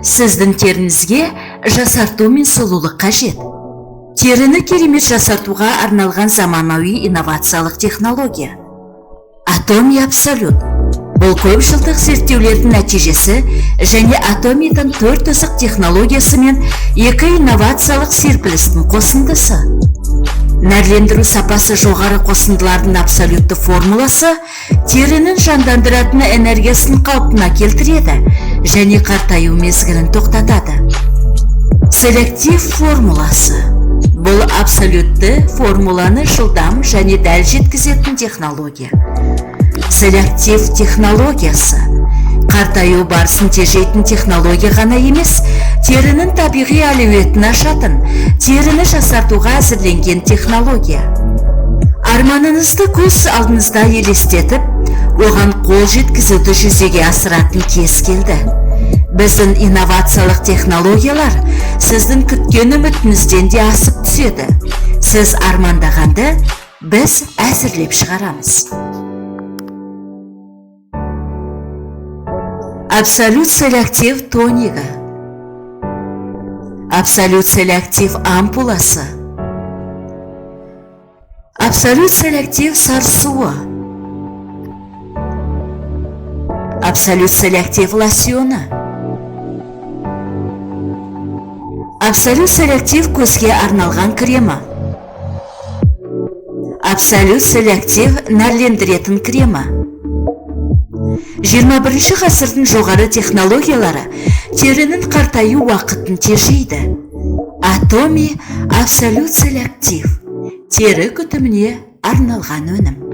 Сіздің теріңізге жасарту мен сұлулық қажет. Теріні керемет жасартуға арналған заманауи инновациялық технология. Atomy Absolute. Бұл көп жылдық зерттеулердің нәтижесі және Atomy'дің 4 озық технологиясы мен 2 инновациялық серпілістің қосындысы. Нәрлендіру сапасы жоғары қосындылардың абсолютті формуласы терінің жандандыратын энергиясын қалпына келтіреді және қартаю мезгілін тоқтатады. Селектив формуласы. Бұл абсолютті формуланы жылдам және дәл жеткізетін технология. Селектив технологиясы. Қартаю барысын тежейтін технология ғана емес, терінің табиғи әлеуетін ашатын, теріні жасартуға әзірленген технология. Арманыңызды көз алдыңызда елестетіп, оған қол жеткізуді жүзеге асыратын кез келді. Біздің инновациялық технологиялар сіздің күткен үмітіңізден де асып түседі. Сіз армандағанды біз әзірлеп шығарамыз. Абсолют селектив тонигі. Абсолют селектив ампуласы. Абсолют селектив сарсуы. Абсолют селектив лосьоны. Абсолют селектив көзге арналған кремі. Абсолют селектив нәрлендіретін кремі. 21 ғасырдың жоғары технологиялары терінің қартаю уақытын тежейді. Atomy Absolute Selective. Тері күтіміне арналған өнім.